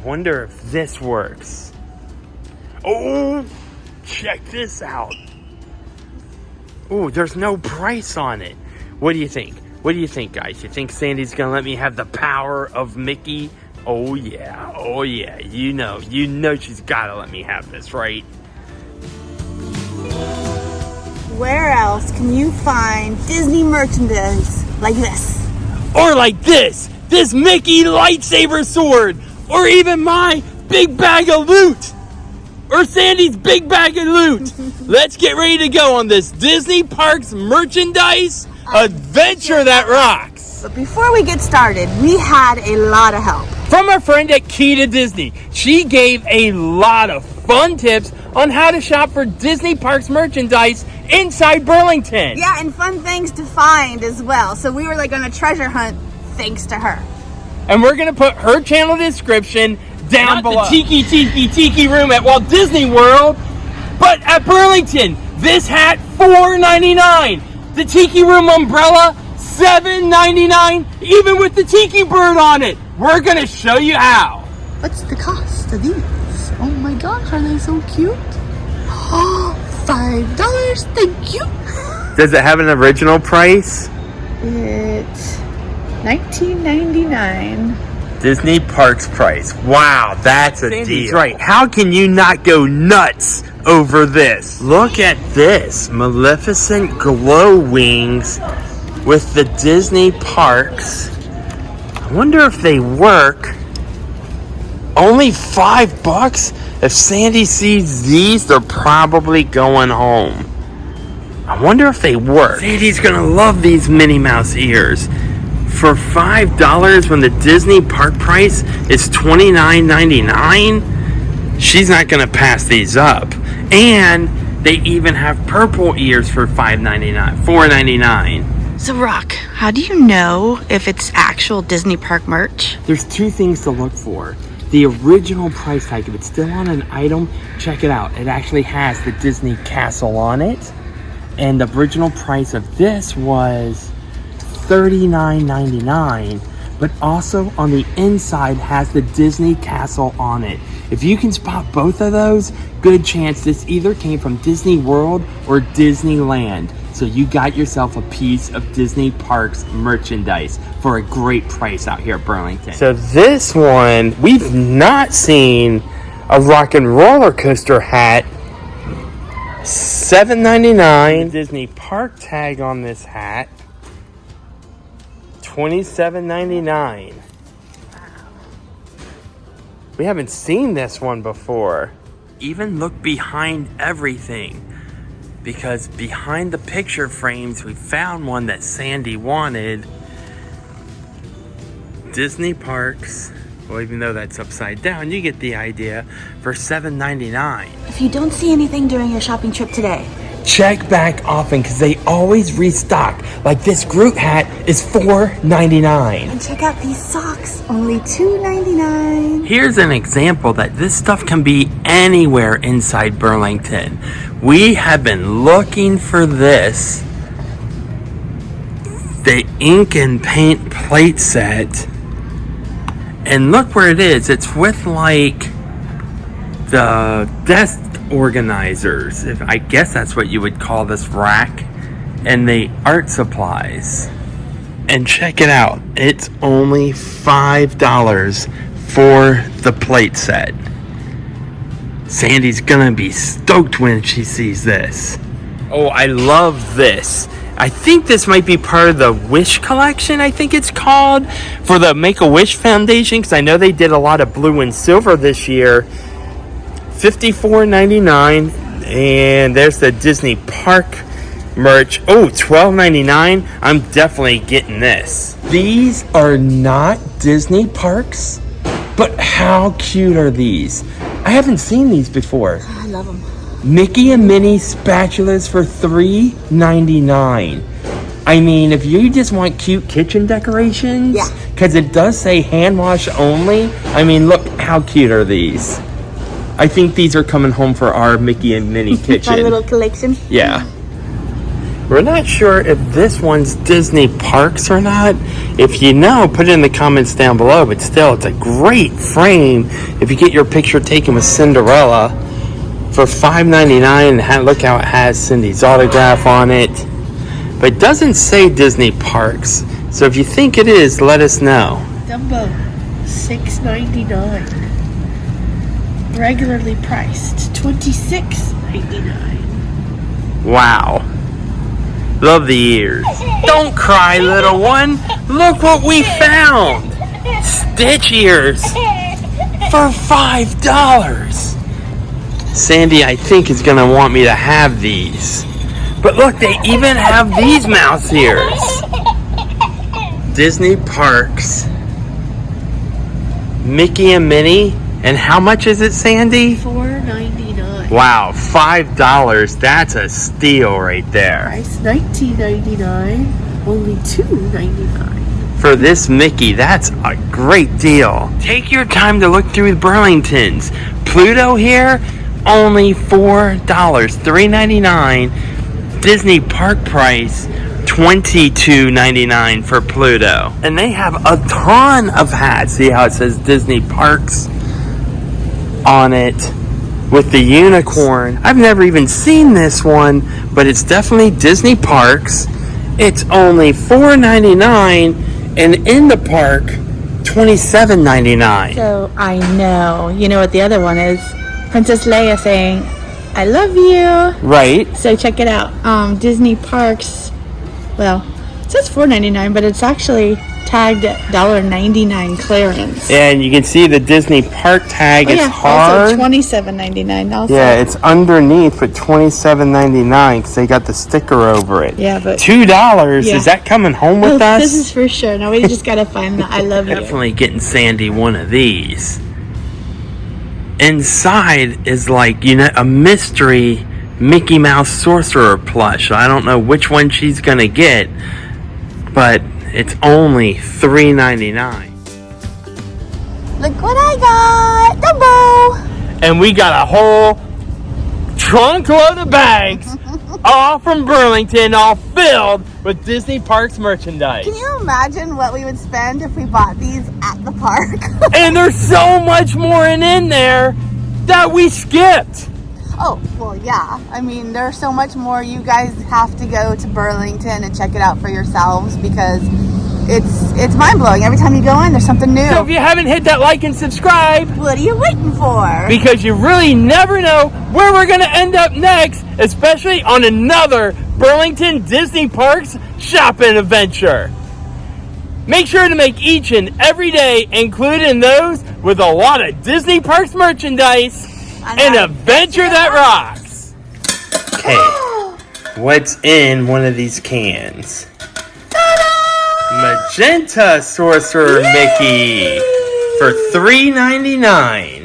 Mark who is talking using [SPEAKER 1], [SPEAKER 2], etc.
[SPEAKER 1] wonder if this works. Oh, check this out. Oh, there's no price on it. What do you think? What do you think, guys? You think Sandy's gonna let me have the power of Mickey? Oh yeah, oh yeah. You know she's gotta let me have this, right?
[SPEAKER 2] Where else can you find Disney merchandise like this?
[SPEAKER 1] Or like this Mickey lightsaber sword, or even my big bag of loot, or Sandy's big bag of loot. Let's get ready to go on this Disney Parks merchandise adventure that rocks.
[SPEAKER 2] But before we get started, we had a lot of help
[SPEAKER 1] from our friend at Key to Disney. She gave a lot of fun tips on how to shop for Disney Parks merchandise inside Burlington.
[SPEAKER 2] Yeah, and fun things to find as well. So we were like on a treasure hunt thanks to her.
[SPEAKER 1] And we're gonna put her channel description down below. The Tiki room at Walt Disney World, but at Burlington. This hat, $4.99. The Tiki room umbrella, $7.99, even with the Tiki bird on it. We're gonna show you how.
[SPEAKER 2] What's the cost of these? Oh my gosh, are they so cute? Oh, $5, thank you.
[SPEAKER 1] Does it have an original price?
[SPEAKER 2] It's $19.99.
[SPEAKER 1] Disney Parks price. Wow, that's a deal. Right. How can you not go nuts over this? Look at this. Maleficent glow wings with the Disney Parks. I wonder if they work. Only $5? If Sandy sees these, they're probably going home. I wonder if they work. Sandy's gonna love these Minnie Mouse ears. For $5 when the Disney park price is $29.99, she's not gonna pass these up. And they even have purple ears for $4.99.
[SPEAKER 2] So Rock, how do you know if it's actual Disney park merch?
[SPEAKER 1] There's two things to look for. The original price tag, if it's still on an item, check it out. It actually has the Disney castle on it. And the original price of this was $39.99, but also on the inside has the Disney castle on it. If you can spot both of those, good chance this either came from Disney World or Disneyland. So you got yourself a piece of Disney Parks merchandise for a great price out here at Burlington. So this one, we've not seen a rock and roller coaster hat. $7.99. Disney park tag on this hat. $27.99. Wow. We haven't seen this one before. Even look behind everything, because behind the picture frames we found one that Sandy wanted. Disney Parks, well, even though that's upside down, you get the idea, for $7.99.
[SPEAKER 2] If you don't see anything during your shopping trip today,
[SPEAKER 1] check back often, because they always restock. Like this Groot hat is $4.99.
[SPEAKER 2] And check out these socks, only $2.99.
[SPEAKER 1] Here's an example that this stuff can be anywhere inside Burlington. We have been looking for this. The ink and paint plate set. And look where it is. It's with like the desk organizers, if I guess that's what you would call this rack, and the art supplies. And check it out, it's only $5 for the plate set. Sandy's gonna be stoked when she sees this. Oh, I love this. I think this might be part of the Wish collection, I think it's called, for the Make-A-Wish Foundation, because I know they did a lot of blue and silver this year. $54.99, and there's the Disney Park merch. Oh, $12.99. I'm definitely getting this. These are not Disney Parks, but how cute are these? I haven't seen these before.
[SPEAKER 2] I love them.
[SPEAKER 1] Mickey and Minnie spatulas for $3.99. I mean, if you just want cute kitchen decorations,
[SPEAKER 2] yeah,
[SPEAKER 1] because it does say hand wash only. I mean, look how cute are these. I think these are coming home for our Mickey and Minnie kitchen.
[SPEAKER 2] My little collection.
[SPEAKER 1] Yeah. We're not sure if this one's Disney Parks or not. If you know, put it in the comments down below. But still, it's a great frame if you get your picture taken with Cinderella for $5.99. And look how it has Cindy's autograph on it. But it doesn't say Disney Parks. So if you think it is, let us know.
[SPEAKER 2] Dumbo, $6.99. Regularly priced $26.99.
[SPEAKER 1] Wow. Love the ears. Don't cry, little one. Look what we found. Stitch ears for $5. Sandy, I think, is going to want me to have these. But look, they even have these mouse ears. Disney Parks. Mickey and Minnie. And how much is it, Sandy?
[SPEAKER 2] $4.99.
[SPEAKER 1] Wow, $5. That's a steal right there.
[SPEAKER 2] Price $19.99. Only $2.99.
[SPEAKER 1] For this Mickey, that's a great deal. Take your time to look through the Burlingtons. Pluto here, only $4. $3.99. Disney Park price, $22.99 for Pluto. And they have a ton of hats. See how it says Disney Parks on it with the unicorn. I've never even seen this one, but it's definitely Disney Parks. It's only $4.99, and in the park, $27.99.
[SPEAKER 3] So I know. You know what the other one is? Princess Leia saying, "I love you."
[SPEAKER 1] Right.
[SPEAKER 3] So check it out. Disney Parks. Well, it says $4.99, but it's actually tagged at $1.99 clearance.
[SPEAKER 1] And you can see the Disney Park tag is hard.
[SPEAKER 3] Also $27.99. Also.
[SPEAKER 1] Yeah, it's underneath for $27.99 because they got the sticker over it.
[SPEAKER 3] Yeah, but
[SPEAKER 1] $2.
[SPEAKER 3] Yeah.
[SPEAKER 1] Is that coming home with us?
[SPEAKER 3] This is for sure. Now we just gotta find the "I love you."
[SPEAKER 1] Definitely getting Sandy one of these. Inside is like, a mystery Mickey Mouse sorcerer plush. I don't know which one she's gonna get, but it's only $3.99.
[SPEAKER 3] Look what I got, Dumbo.
[SPEAKER 1] And we got a whole trunk load of bags, all from Burlington, all filled with Disney Parks merchandise.
[SPEAKER 3] Can you imagine what we would spend if we bought these at the park?
[SPEAKER 1] And there's so much more in there that we skipped.
[SPEAKER 3] Oh, well, yeah. I mean, there's so much more. You guys have to go to Burlington and check it out for yourselves because it's mind-blowing. Every time you go in, there's something new.
[SPEAKER 1] So if you haven't hit that like and subscribe,
[SPEAKER 3] What are you waiting for?
[SPEAKER 1] because you really never know where we're going to end up next, especially on another Burlington Disney Parks shopping adventure. Make sure to make each and every day, including those with a lot of Disney Parks merchandise, an adventure that rocks. Okay, what's in one of these cans? Magenta Sorcerer Mickey for $3.99.